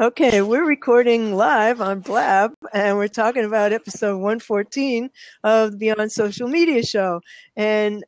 Okay, we're recording live on Blab, and we're talking about episode 114 of the Beyond Social Media show. And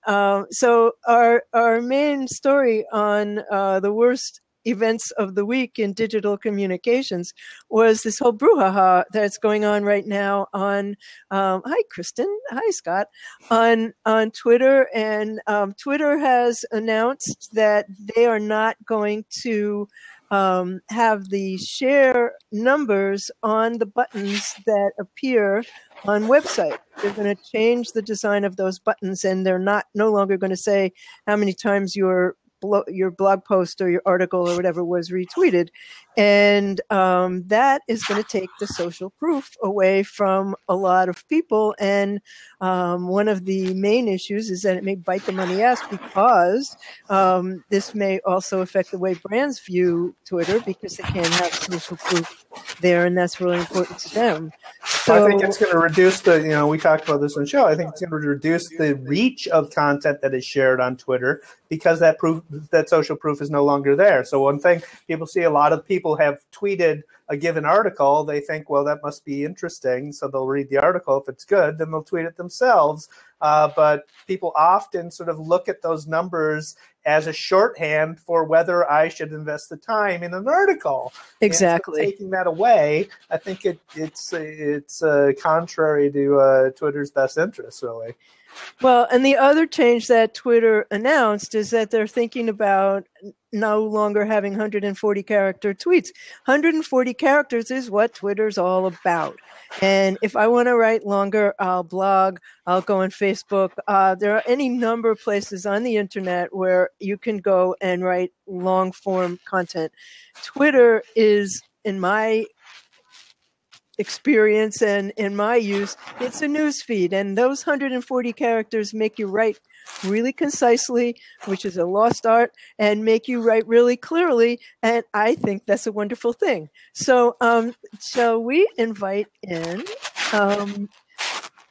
so our main story on the worst events of the week in digital communications was this whole brouhaha that's going on right now on hi Kristen, hi Scott, on Twitter. And Twitter has announced that they are not going to have the share numbers on the buttons that appear on websites. They're going to change the design of those buttons, and they're no longer going to say how many times your blog post or your article or whatever was retweeted. And that is going to take the social proof away from a lot of people. And one of the main issues is that it may bite them on the ass, because this may also affect the way brands view Twitter, because they can't have social proof there, and that's really important to them. So I think it's going to reduce we talked about this on the show. I think it's going to reduce the reach of content that is shared on Twitter, because that social proof is no longer there. So one thing people see, a lot of people have tweeted a given article. They think, well, that must be interesting, so they'll read the article. If it's good, then they'll tweet it themselves. But people often sort of look at those numbers as a shorthand for whether I should invest the time in an article. Exactly. And so taking that away, I think it's contrary to Twitter's best interests, really. Well, and the other change that Twitter announced is that they're thinking about no longer having 140 character tweets. 140 characters is what Twitter's all about. And if I want to write longer, I'll blog, I'll go on Facebook. There are any number of places on the internet where you can go and write long form content. Twitter is, in my experience and in my use, it's a news feed, and those 140 characters make you write really concisely, which is a lost art, and make you write really clearly, and I think that's a wonderful thing. So shall we invite in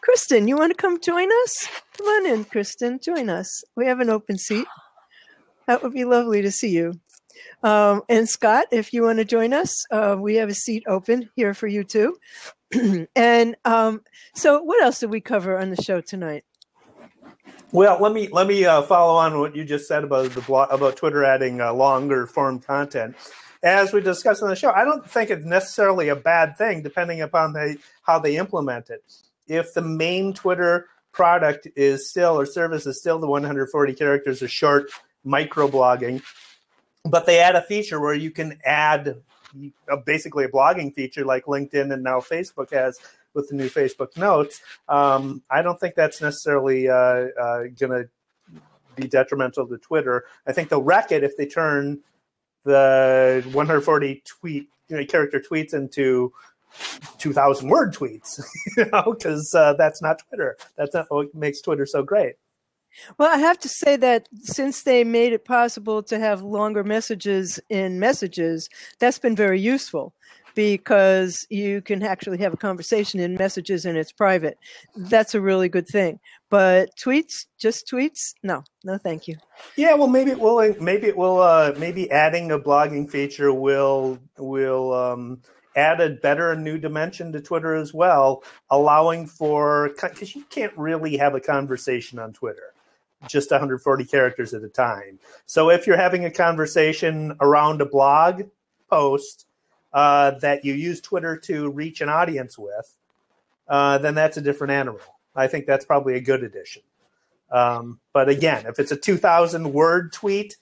Kristen? You want to come join us? Come on in, Kristen, join us. We have an open seat. That would be lovely to see you. And Scott, if you want to join us, we have a seat open here for you too. And so what else did we cover on the show tonight? Well, let me follow on what you just said about about Twitter adding longer form content. As we discussed on the show, I don't think it's necessarily a bad thing, depending upon how they implement it. If the main Twitter product is still, or service is still, the 140 characters of short microblogging, but they add a feature where you can add basically a blogging feature like LinkedIn and now Facebook has with the new Facebook Notes. I don't think that's necessarily going to be detrimental to Twitter. I think they'll wreck it if they turn the 140 character tweets into 2,000 word tweets, because that's not Twitter. That's not what makes Twitter so great. Well, I have to say that since they made it possible to have longer messages in messages, that's been very useful, because you can actually have a conversation in messages and it's private. That's a really good thing. But tweets, just tweets? No, thank you. Yeah, well, maybe adding a blogging feature will add a better new dimension to Twitter as well, allowing for, because you can't really have a conversation on Twitter, just 140 characters at a time. So if you're having a conversation around a blog post that you use Twitter to reach an audience with, then that's a different animal. I think that's probably a good addition. But again, if it's a 2,000 word tweet,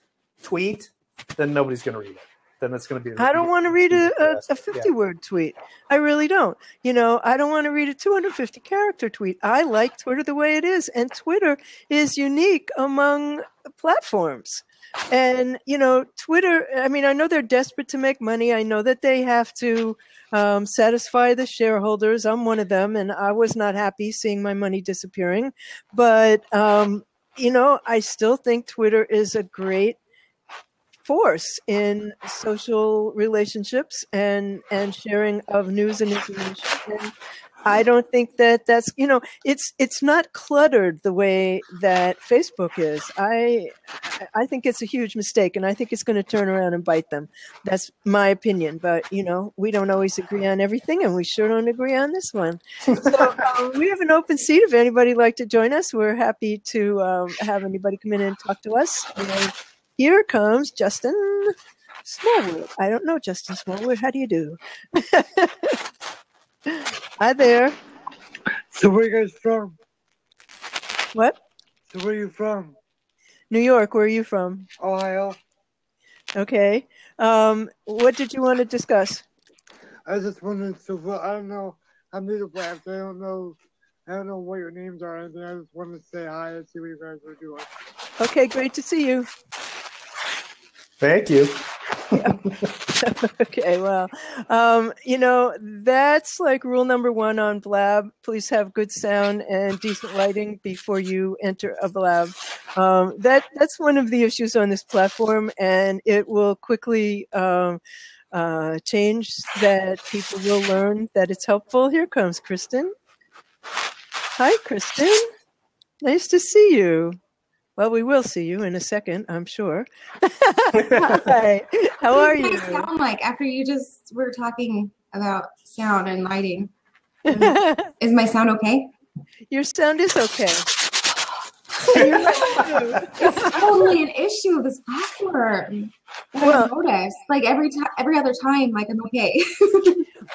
then nobody's going to read it. Then it's going to be. I don't want to read a 50-word tweet. I really don't. I don't want to read a 250 character tweet. I like Twitter the way it is, and Twitter is unique among platforms. And Twitter. I mean, I know they're desperate to make money. I know that they have to satisfy the shareholders. I'm one of them, and I was not happy seeing my money disappearing. But I still think Twitter is a great force in social relationships and sharing of news and information. I don't think that that's, it's not cluttered the way that Facebook is. I think it's a huge mistake, and I think it's going to turn around and bite them. That's my opinion. But, we don't always agree on everything, and we sure don't agree on this one. So we have an open seat. If anybody would like to join us, we're happy to have anybody come in and talk to us. And here comes Justin Smallwood. I don't know Justin Smallwood. How do you do? Hi there. So where are you guys from? What? So where are you from? New York. Where are you from? Ohio. Okay. What did you want to discuss? I was just wondering, I don't know. I'm new to Blab, so I don't know what your names are or anything. I just wanted to say hi and see what you guys were doing. Okay, great to see you. Thank you. Okay, well, that's like rule number 1 on Blab. Please have good sound and decent lighting before you enter a Blab. That's one of the issues on this platform, and it will quickly change that. People will learn that it's helpful. Here comes Kristen. Hi, Kristen. Nice to see you. Well, we will see you in a second, I'm sure. Hi. How are you? What do I sound like after you just were talking about sound and lighting? Is my sound okay? Your sound is okay. It's totally an issue of this platform. I've noticed. Like every other time, like I'm okay.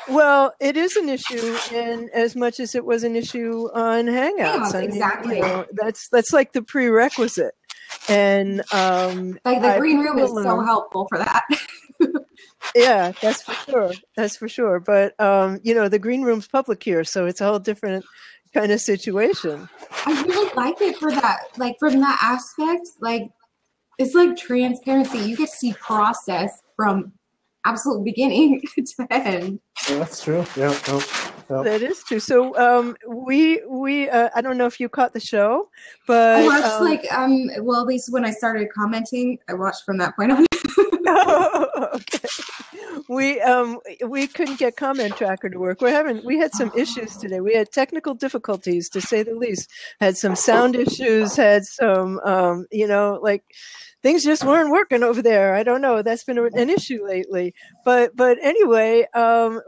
Well, it is an issue in as much as it was an issue on Hangouts. Exactly. That's like the prerequisite. And like the green room is so helpful for that. Yeah, that's for sure. That's for sure. But the green room's public here, so it's a whole different kind of situation. I really like it for that, like from that aspect. Like it's like transparency. You get to see process from absolute beginning to end. Yeah, that's true. Yeah. That is true. So we I don't know if you caught the show, but I watched well, at least when I started commenting, I watched from that point on. Oh, okay. We couldn't get Comment Tracker to work. We had some issues today. We had technical difficulties, to say the least. Had some sound issues. Had some things just weren't working over there. I don't know. That's been an issue lately. But anyway, there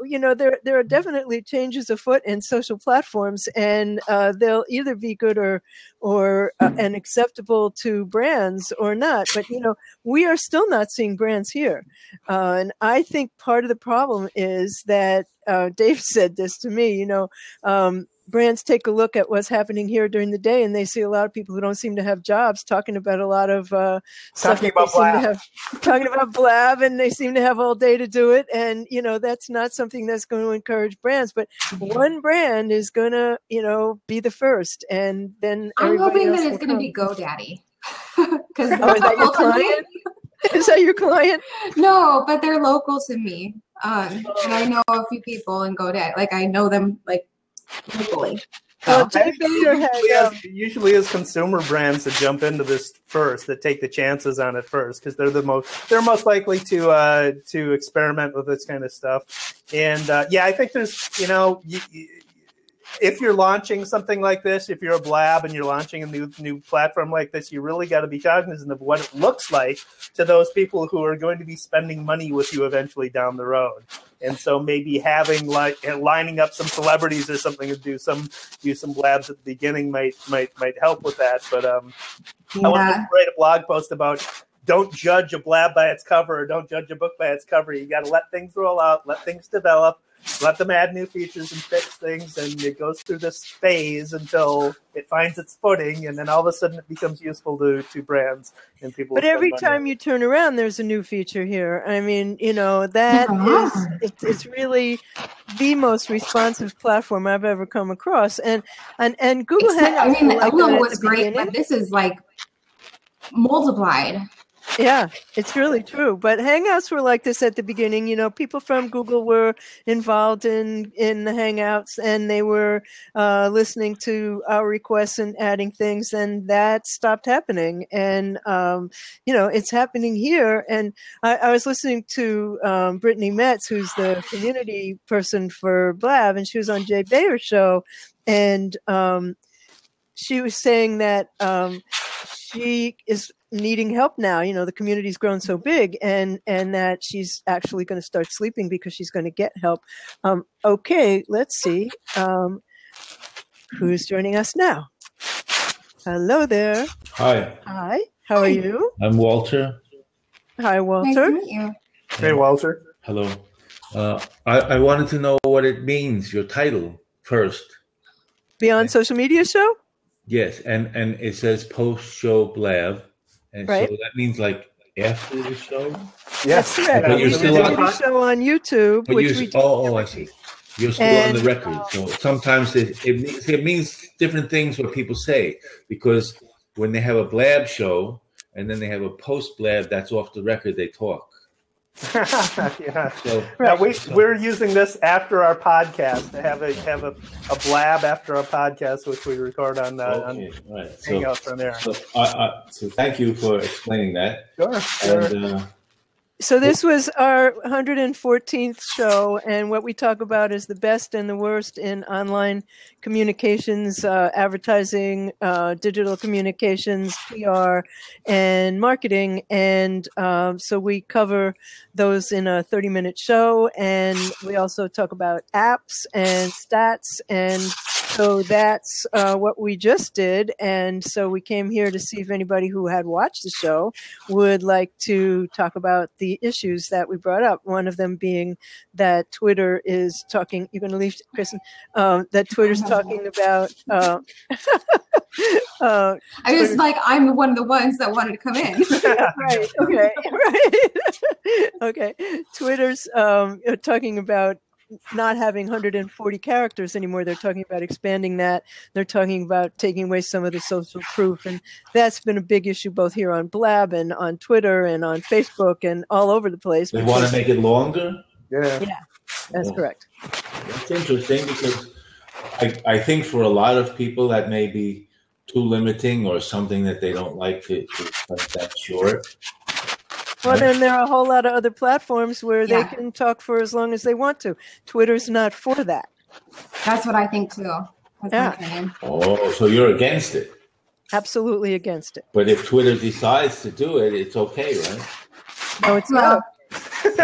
are definitely changes afoot in social platforms, and they'll either be good or and acceptable to brands or not. But we are still not seeing brands here, and I think part of the problem is that Dave said this to me. Brands take a look at what's happening here during the day, and they see a lot of people who don't seem to have jobs talking about a lot of stuff. Talking about Blab, and they seem to have all day to do it. And that's not something that's going to encourage brands. But one brand is going to be the first, and then I'm hoping that it's going to be GoDaddy. Because is that your client? Is that your client? No, but they're local to me, and I know a few people in GoDaddy. Like I know them locally. Well, usually is consumer brands that jump into this first, that take the chances on it first, because they're most likely to experiment with this kind of stuff. And I think there's if you're launching something like this, if you're a Blab and you're launching a new platform like this, you really got to be cognizant of what it looks like to those people who are going to be spending money with you eventually down the road. And so maybe having lining up some celebrities or something to do some Blabs at the beginning might help with that. But I want to write a blog post about don't judge a Blab by its cover, or don't judge a book by its cover. You got to let things roll out, let things develop. Let them add new features and fix things, and it goes through this phase until it finds its footing, and then all of a sudden it becomes useful to brands and people. But every time you turn around, there's a new feature here. I mean, it's really the most responsive platform I've ever come across, and Google Hangouts. I mean, the Outlook was great, but this is like multiplied. Yeah, it's really true. But Hangouts were like this at the beginning. You know, people from Google were involved in the Hangouts, and they were listening to our requests and adding things, and that stopped happening. And you know, it's happening here. And I was listening to Brittany Metz, who's the community person for Blab, and she was on Jay Bayer's show, and she was saying that she is needing help now. You know, the community's grown so big, and that she's actually going to start sleeping because she's going to get help. Okay, let's see who's joining us now. Hello there. Hi. Hi. How are you? I'm Walter. Hi, Nice Walter. to meet you. Hey, Walter. Hello. I wanted to know what it means, your title first. Beyond Social Media Show? Yes, and it says post-show Blab. And Right. so that means like after the show? That's correct. But you're We still did on- a show on YouTube, But which you, we did. I see. You're still on the And, record. So sometimes it means different things what people say, because when they have a Blab show and then they have a post-Blab that's off the record, they talk. Yeah. So Now we're using this after our podcast to have a blab after our podcast, which we record on okay, right. Hangouts from there. So thank you for explaining that. Sure. And So this was our 114th show, and what we talk about is the best and the worst in online communications, advertising, digital communications, PR, and marketing. And so we cover those in a 30-minute show, and we also talk about apps and stats. And so that's what we just did. And so we came here to see if anybody who had watched the show would like to talk about the issues that we brought up. One of them being that Twitter is talking. You're going to leave, Kristen. That Twitter's talking about. I was like, I'm one of the ones that wanted to come in. Right. Okay. Right. Okay. Twitter's talking about not having 140 characters anymore. They're talking about expanding that. They're talking about taking away some of the social proof. And that's been a big issue both here on Blab and on Twitter and on Facebook and all over the place. they want to make it longer? Yeah. That's correct. That's interesting, because I think for a lot of people that may be too limiting or something that they don't like to cut that short. Well, then there are a whole lot of other platforms where they Yeah. can talk for as long as they want to. Twitter's not for that. That's what I think too. That's Yeah. my opinion. Oh, so you're against it. Absolutely against it. But if Twitter decides to do it, it's okay, right? No, it's Well, not.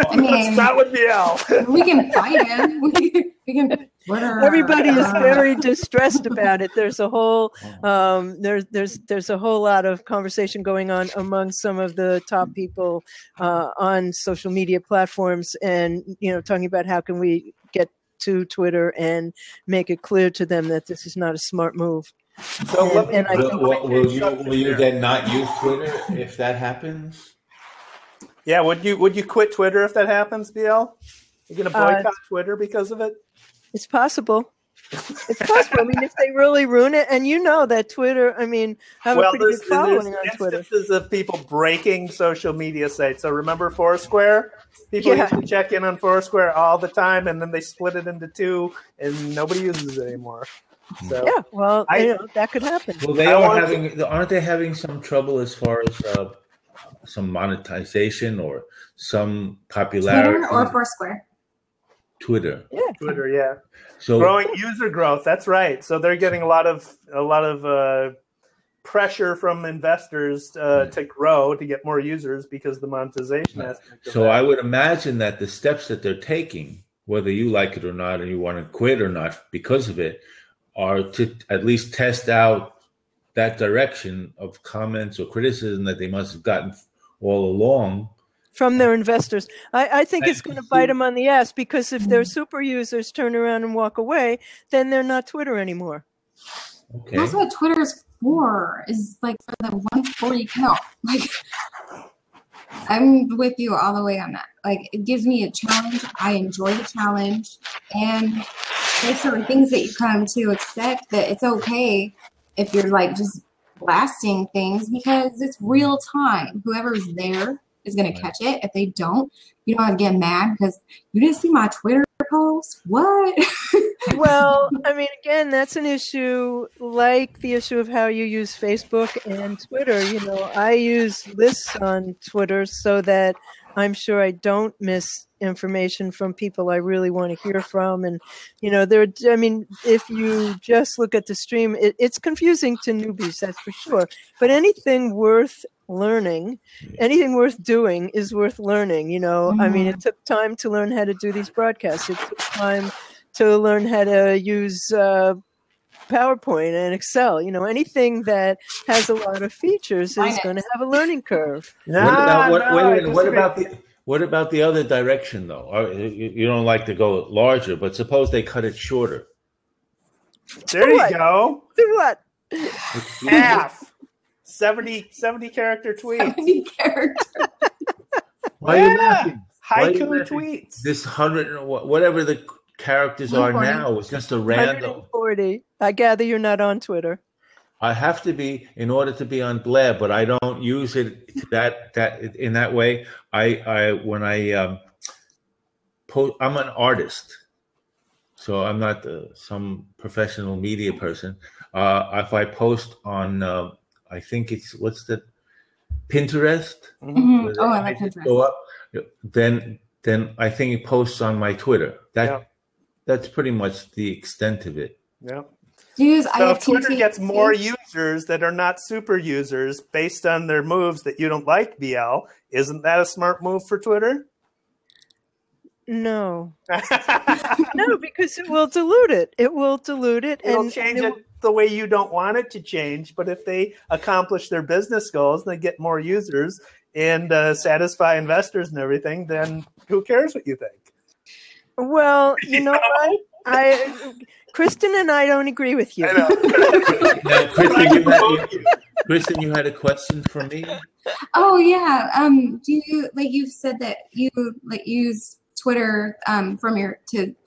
I mean, That would be Al. we can fight him. We can. Everybody is very distressed about it. There's a whole there's a whole lot of conversation going on among some of the top people on social media platforms, and talking about how can we get to Twitter and make it clear to them that this is not a smart move. So And I think Will you then not use Twitter if that happens? yeah, would you quit Twitter if that happens, BL? You gonna boycott Twitter because of it? it's possible. It's possible. I mean, if they really ruin it, and that Twitter, I mean, have a pretty good following on Twitter. Instances of people breaking social media sites. So remember Foursquare? People used to check in on Foursquare all the time, and then they split it into two, and nobody uses it anymore. So Yeah, well, that could happen. Well, aren't they having some trouble as far as some monetization or some popularity? Twitter or Foursquare? Twitter. Yeah. Twitter, yeah. So Growing user growth. That's right. So they're getting a lot of pressure from investors to grow, to get more users because the monetization aspect. Of So that. I would imagine that the steps that they're taking, whether you like it or not, and you want to quit or not because of it, are to at least test out that direction of comments or criticism that they must have gotten all along. From their investors. I think it's going to bite them on the ass, because if their super users turn around and walk away, then they're not Twitter anymore. Okay. That's what Twitter's for. Is like for the 140 count. Like, I'm with you all the way on that. Like, it gives me a challenge. I enjoy the challenge, and there's certain things that you come to expect that it's okay if you're like just blasting things because it's real time. Whoever's there is going to catch it. If they don't, you don't have to get mad because you didn't see my Twitter post. What? Well, I mean, again, that's an issue like the issue of how you use Facebook and Twitter. You know, I use lists on Twitter so that I'm sure I don't miss information from people I really want to hear from. And, you know, I mean, if you just look at the stream, it's confusing to newbies, that's for sure. But anything worth learning, anything worth doing is worth learning. You know, I mean, it took time to learn how to do these broadcasts. It took time to learn how to use PowerPoint and Excel. You know, anything that has a lot of features is going to have a learning curve. What about the other direction, though? You don't like to go larger, but suppose they cut it shorter. There you go. Do what? Half. 70 character tweets. 70 characters. Why are you laughing? Haiku tweets. This 100, whatever the characters are now, is just a random. 140. I gather you're not on Twitter. I have to be in order to be on Blab, but I don't use it that in that way. When I post, I'm an artist, so I'm not some professional media person. If I post on, I think it's Pinterest. Mm-hmm. Oh, I like Pinterest. Go up, then I think it posts on my Twitter. That's pretty much the extent of it. Yeah. So if Twitter gets more users that are not super users based on their moves that you don't like, BL, isn't that a smart move for Twitter? No. No, because it will dilute it. It will dilute it. It'll change it the way you don't want it to change. But if they accomplish their business goals and they get more users and satisfy investors and everything, then who cares what you think? Well, you know what? Kristen and I don't agree with you. I know. Now, Kristen, you had a question for me? Oh yeah. Do you you said that you use Twitter to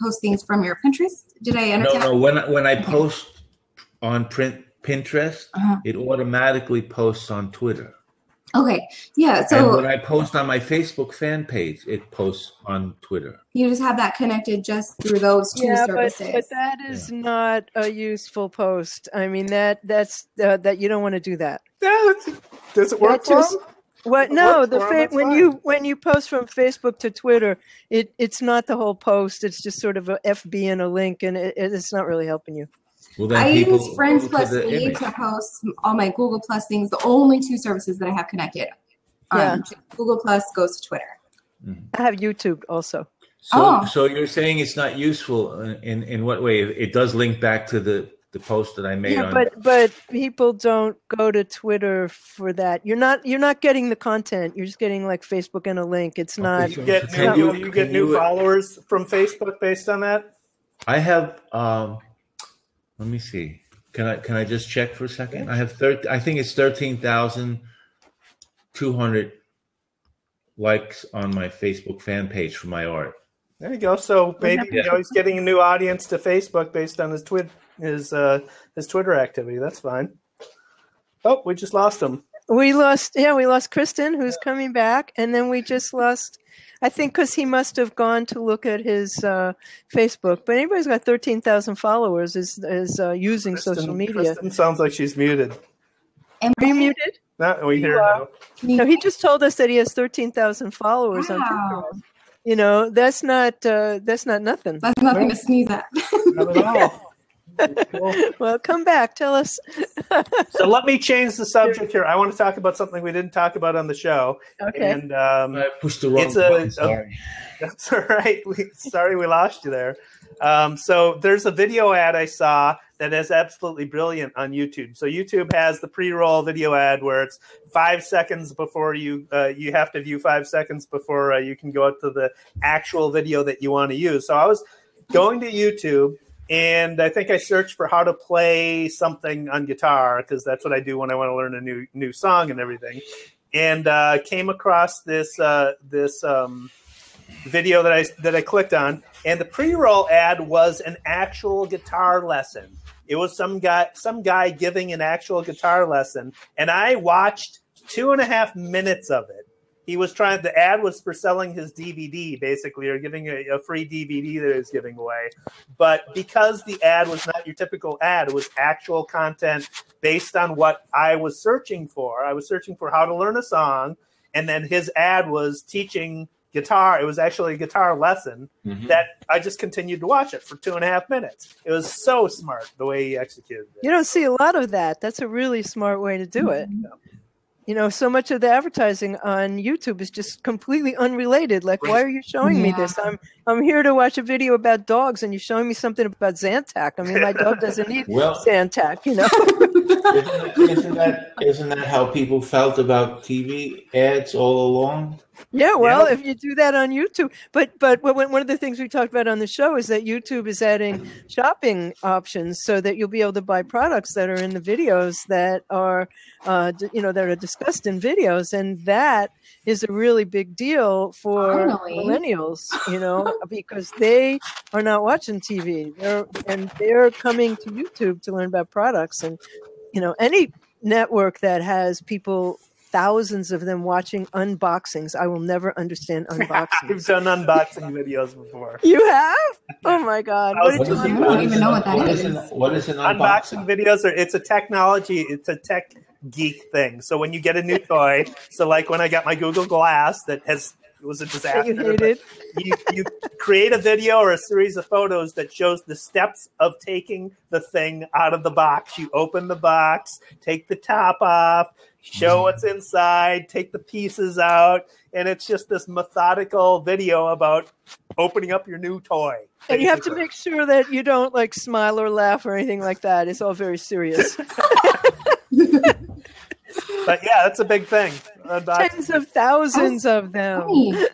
post things from your Pinterest? Did I understand? No. When I post on Pinterest, it automatically posts on Twitter. Okay. Yeah. So and when I post on my Facebook fan page, it posts on Twitter. You just have that connected just through those two services. But that is not a useful post. I mean, that's you don't want to do that. Does it work for them? What? No, when you post from Facebook to Twitter, it's not the whole post. It's just sort of a FB and a link, and it's not really helping you. Well, then I use Friends Plus Me to post all my Google Plus things. The only two services that I have connected. Google Plus goes to Twitter. I have YouTube also. So you're saying it's not useful in what way? It does link back to the post that I made on. But people don't go to Twitter for that. You're not getting the content. You're just getting like Facebook and a link. It's not. You get new followers from Facebook based on that? I have. Let me see. Can I just check for a second? I have I think it's 13,200 likes on my Facebook fan page for my art. There you go. So maybe he's getting a new audience to Facebook based on his Twitter activity. That's fine. Oh, we just lost him. We lost Kristen, who's coming back, and then we just lost. I think because he must have gone to look at his Facebook. But anybody who's got 13,000 followers is using social media. Kristen sounds like she's muted. Are you muted? No, we hear now. No, he just told us that he has 13,000 followers on Pinterest. You know, that's not nothing. That's nothing to sneeze at. Not at all. Well, come back. Tell us. So let me change the subject here. I want to talk about something we didn't talk about on the show. Okay. And I pushed the wrong button. Sorry. That's all right. Sorry we lost you there. So there's a video ad I saw that is absolutely brilliant on YouTube. So YouTube has the pre-roll video ad where it's 5 seconds before you have to view 5 seconds before you can go out to the actual video that you want to use. So I was going to YouTube, and I think I searched for how to play something on guitar because that's what I do when I want to learn a new song and everything. And came across this video that I clicked on, and the pre-roll ad was an actual guitar lesson. It was some guy giving an actual guitar lesson, and I watched 2.5 minutes of it. The ad was for selling his DVD, basically, or giving a free DVD that he was giving away. But because the ad was not your typical ad, it was actual content based on what I was searching for. I was searching for how to learn a song, and then his ad was teaching guitar. It was actually a guitar lesson that I just continued to watch it for 2.5 minutes. It was so smart the way he executed it. You don't see a lot of that. That's a really smart way to do it. You know, so much of the advertising on YouTube is just completely unrelated. Like, why are you showing me this? I'm here to watch a video about dogs, and you're showing me something about Zantac. I mean, my dog doesn't need Zantac, you know. Isn't that how people felt about TV ads all along? Yeah, well, if you do that on YouTube, but one of the things we talked about on the show is that YouTube is adding shopping options so that you'll be able to buy products that are in the videos that are, that are discussed in videos, and that is a really big deal for millennials, you know, because they are not watching TV, they're coming to YouTube to learn about products, and you know, any network that has people, thousands of them watching unboxings. I will never understand unboxings. I've done unboxing videos before. You have? Oh my God. I don't even know what that is. What is an unboxing videos? It's a tech geek thing. So when you get a new toy, so like when I got my Google Glass it was a disaster. You create a video or a series of photos that shows the steps of taking the thing out of the box. You open the box, take the top off, show what's inside, take the pieces out, and it's just this methodical video about opening up your new toy. And you have to make sure that you don't like smile or laugh or anything like that. It's all very serious. But yeah, that's a big thing. Tens of thousands of them. The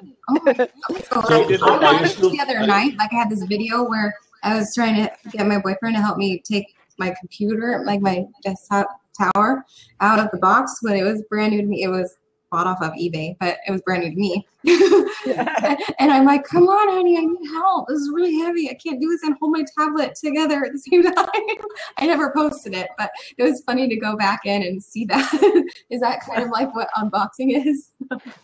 other night, like I had this video where I was trying to get my boyfriend to help me take my computer, like my desktop tower, out of the box when it was brand new to me. It was bought off of eBay, but it was brand new to me. And I'm like, come on, honey, I need help. This is really heavy. I can't do this and hold my tablet together at the same time. I never posted it, but it was funny to go back in and see that. Is that kind of like what unboxing is?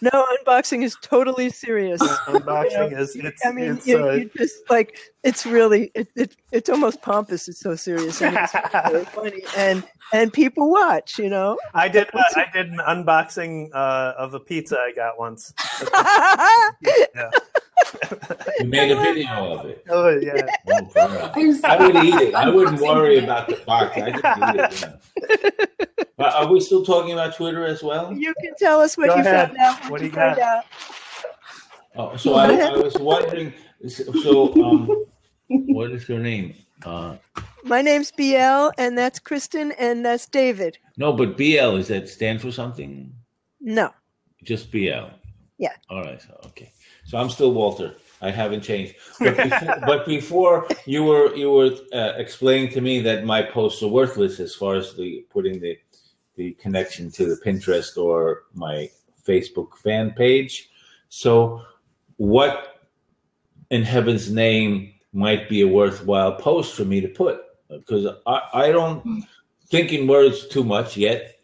No, unboxing is totally serious. Unboxing is. You just like it's really it's almost pompous. It's so serious. And it's really funny, and people watch. You know, I did an unboxing of a pizza I got once. Yeah. You made a video of it. Oh yeah. I would eat it. I wouldn't worry about the box. I just eat it. Yeah. Are we still talking about Twitter as well? You can tell us what you found out. What do you got? Oh, so I was wondering. So, what is your name? My name's BL, and that's Kristen, and that's David. No, but BL, is that stand for something? No. Just BL. Yeah. All right. Okay. So I'm still Walter. I haven't changed. But before you were explaining to me that my posts are worthless as far as putting the connection to the Pinterest or my Facebook fan page. So what in heaven's name might be a worthwhile post for me to put? Because I don't think in words too much yet.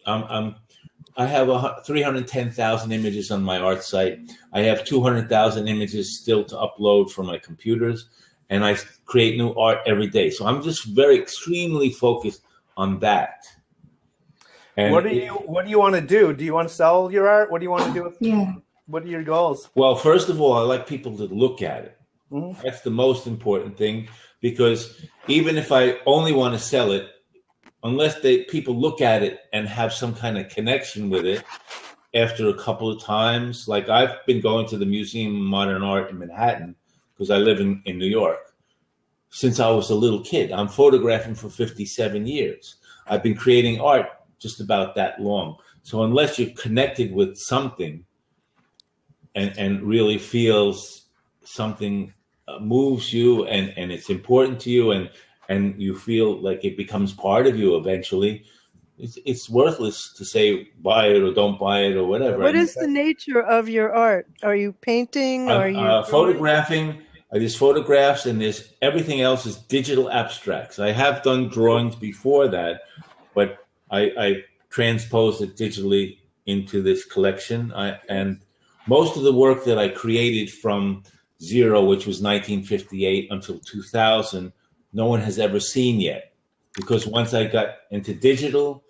I have 310,000 images on my art site. I have 200,000 images still to upload from my computers, and I create new art every day. So I'm just very extremely focused on that. And what do you want to do? Do you want to sell your art? What do you want to do? What are your goals? Well, first of all, I like people to look at it. Mm-hmm. That's the most important thing, because even if I only want to sell it, unless people look at it and have some kind of connection with it after a couple of times. Like I've been going to the Museum of Modern Art in Manhattan because I live in New York since I was a little kid. I'm photographing for 57 years. I've been creating art just about that long. So unless you're connected with something and really feels something moves you and it's important to you and you feel like it becomes part of you eventually, it's worthless to say buy it or don't buy it or whatever. What is the nature of your art? Are you painting? Are you photographing? There's photographs, and there's everything else is digital abstracts. I have done drawings before that, but I transposed it digitally into this collection. And most of the work that I created from zero, which was 1958 until 2000, no one has ever seen yet, because once I got into digital,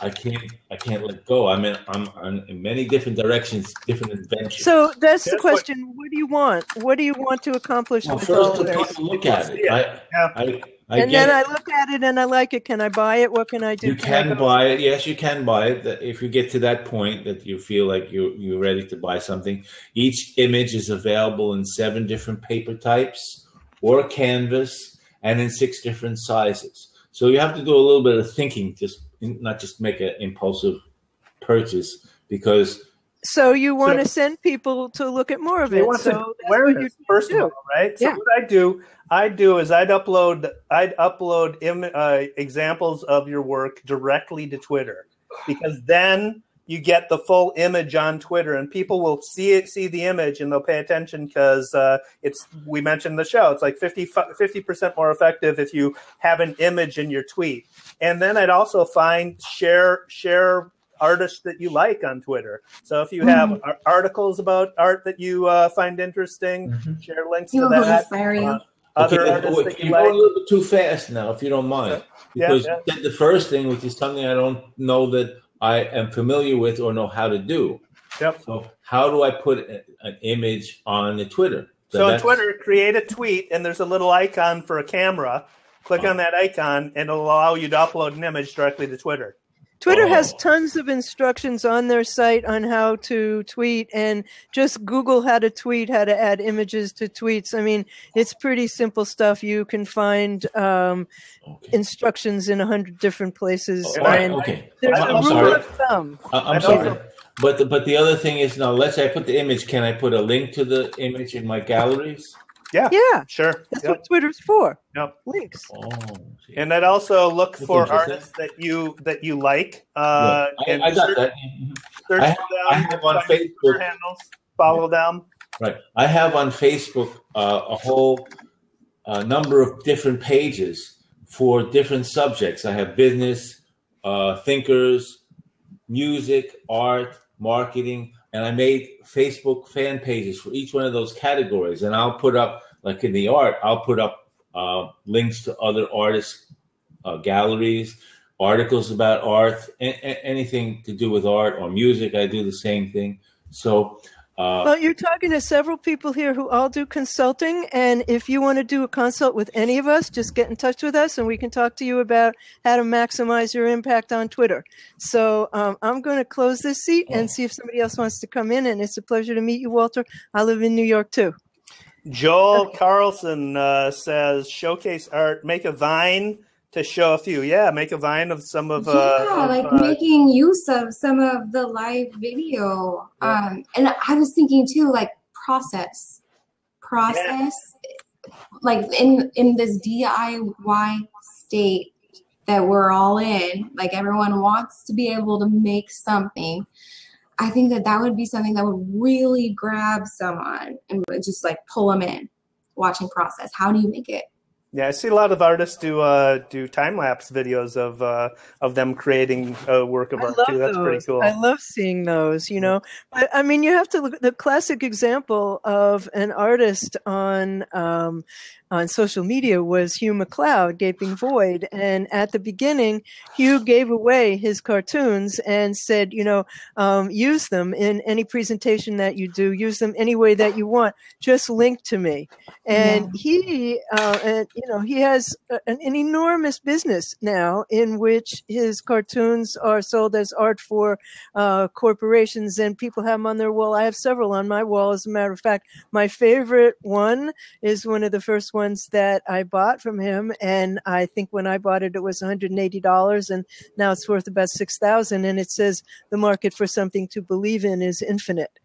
I can't let go. I'm in many different directions, different adventures. So that's the question. What do you want? What do you want to accomplish with all of this? First, look at it. Then I look at it and I like it. Can I buy it? What can I do? You can buy it. Yes, you can buy it. If you get to that point that you feel like you're ready to buy something, each image is available in 7 different paper types or canvas, and in 6 different sizes. So you have to do a little bit of thinking, not just make an impulsive purchase, because. So you want to send people to look at more of it. So awareness, first of all, right? Yeah. So what I'd do is I'd upload examples of your work directly to Twitter, because then you get the full image on Twitter, and people will see the image, and they'll pay attention, because we mentioned the show. It's like 50% more effective if you have an image in your tweet. And then I'd also share artists that you like on Twitter. So if you have articles about art that you find interesting, share links to that. Other artists that you like. You're going a little bit too fast now, if you don't mind. Because you said the first thing, which is something I don't know that I am familiar with or know how to do. Yep. So how do I put an image on the Twitter? So on Twitter, create a tweet, and there's a little icon for a camera. Click on that icon, and it'll allow you to upload an image directly to Twitter. Twitter has tons of instructions on their site on how to tweet, and just Google how to tweet, how to add images to tweets. I mean, it's pretty simple stuff. You can find instructions in 100 different places. There's a rule of thumb. I'm sorry. But the other thing is, now let's say I put the image. Can I put a link to the image in my galleries? Yeah, sure. That's what Twitter's for. Yep. Links. And I'd also look for artists that you like. I got that. Search I have on Facebook handles. Follow them. Right. I have on Facebook a whole number of different pages for different subjects. I have business, thinkers, music, art, marketing. And I made Facebook fan pages for each one of those categories. And I'll put up, like in the art, I'll put up links to other artists' galleries, articles about art, anything to do with art or music. I do the same thing. So, well, you're talking to several people here who all do consulting. And if you want to do a consult with any of us, just get in touch with us and we can talk to you about how to maximize your impact on Twitter. So I'm going to close this seat and see if somebody else wants to come in. And it's a pleasure to meet you, Walter. I live in New York, too. Joel Carlson says, showcase art, make a Vine to show a few. Yeah, make a Vine of some of making use of some of the live video. And I was thinking too, like process, like in this DIY state that we're all in, like everyone wants to be able to make something. I think that would be something that would really grab someone and just like pull them in, watching process. How do you make it? Yeah, I see a lot of artists do time-lapse videos of them creating a work of art too. That's pretty cool. I love seeing those, But I mean, you have to look at the classic example of an artist on social media was Hugh MacLeod, Gaping Void. And at the beginning, Hugh gave away his cartoons and said, use them in any presentation that you do, use them any way that you want, just link to me. And he has an enormous business now in which his cartoons are sold as art for corporations, and people have them on their wall. I have several on my wall, as a matter of fact. My favorite one is one of the first ones that I bought from him, and I think when I bought it, it was $180, and now it's worth about $6,000, and it says the market for something to believe in is infinite.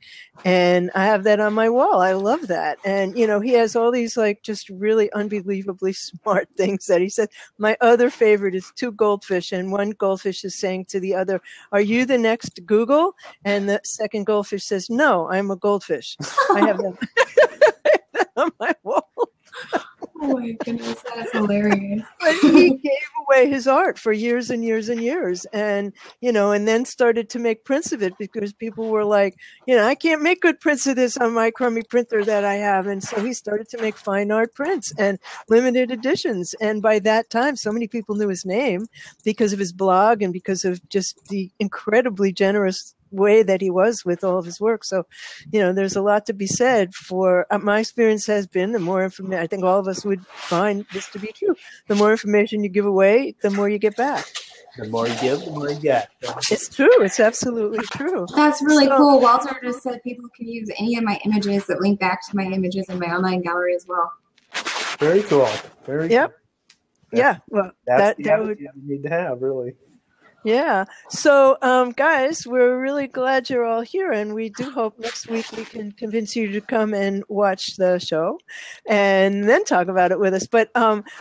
And I have that on my wall. I love that. And, he has all these like just really unbelievably incredibly smart things that he said. My other favorite is two goldfish, and one goldfish is saying to the other, "Are you the next Google?" And the second goldfish says, "No, I'm a goldfish. I have them on my wall." Oh my goodness, that's hilarious. But he gave away his art for years and years and years, and and then started to make prints of it because people were like, I can't make good prints of this on my crummy printer that I have, and so he started to make fine art prints and limited editions. And by that time, so many people knew his name because of his blog and because of just the incredibly generous way that he was with all of his work. So, there's a lot to be said for my experience has been the more information, I think all of us would find this to be true. The more information you give away, the more you get back. The more you give, the more you get. It's true. It's absolutely true. That's really cool. Walter just said people can use any of my images that link back to my images in my online gallery as well. Very cool. Very cool. Yeah. Well, that's that the would you need to have, really. Yeah. So, guys, we're really glad you're all here, and we do hope next week we can convince you to come and watch the show and then talk about it with us. But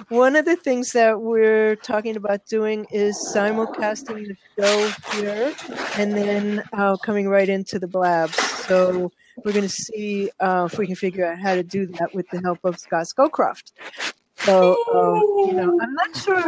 one of the things that we're talking about doing is simulcasting the show here and then coming right into the Blab. So we're going to see if we can figure out how to do that with the help of Scott Scowcroft. So, I'm not sure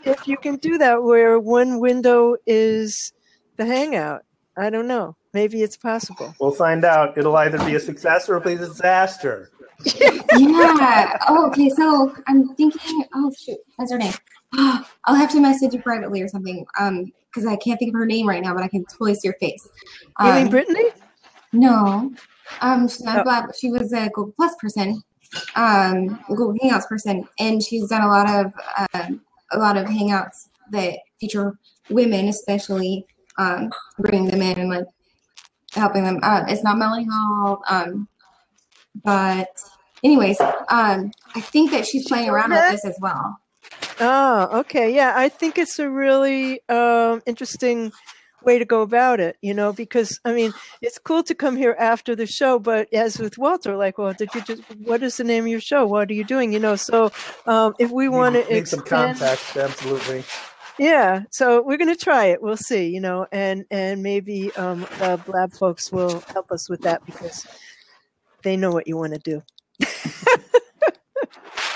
if you can do that where one window is the Hangout. I don't know. Maybe it's possible. We'll find out. It'll either be a success or it'll be a disaster. Yeah. Oh, okay. So I'm thinking, oh, shoot. What's her name? I'll have to message you privately or something because I can't think of her name right now, but I can totally see her face. You mean Brittany? No. She's not Blab. She was a Google Plus person. Google Hangouts person, and she's done a lot of Hangouts that feature women, especially bringing them in and like helping them. It's not Melanie Hall, but anyways, I think that she's playing around with this as well. Oh, okay, yeah, I think it's a really interesting way to go about it, because it's cool to come here after the show, but as with Walter, like, well, what is the name of your show? What are you doing? So if we want to need some context, absolutely. Yeah, so we're going to try it. We'll see, and maybe the Blab folks will help us with that because they know what you want to do.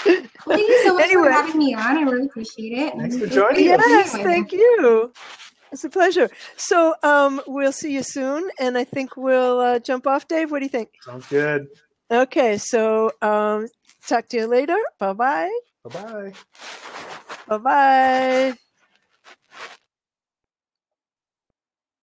Well, thank you so much for having me on. I really appreciate it. Thanks for joining us. Yes, thank you. It's a pleasure. So we'll see you soon, and I think we'll jump off, Dave. What do you think? Sounds good. Okay, so talk to you later. Bye-bye. Bye-bye. Bye-bye.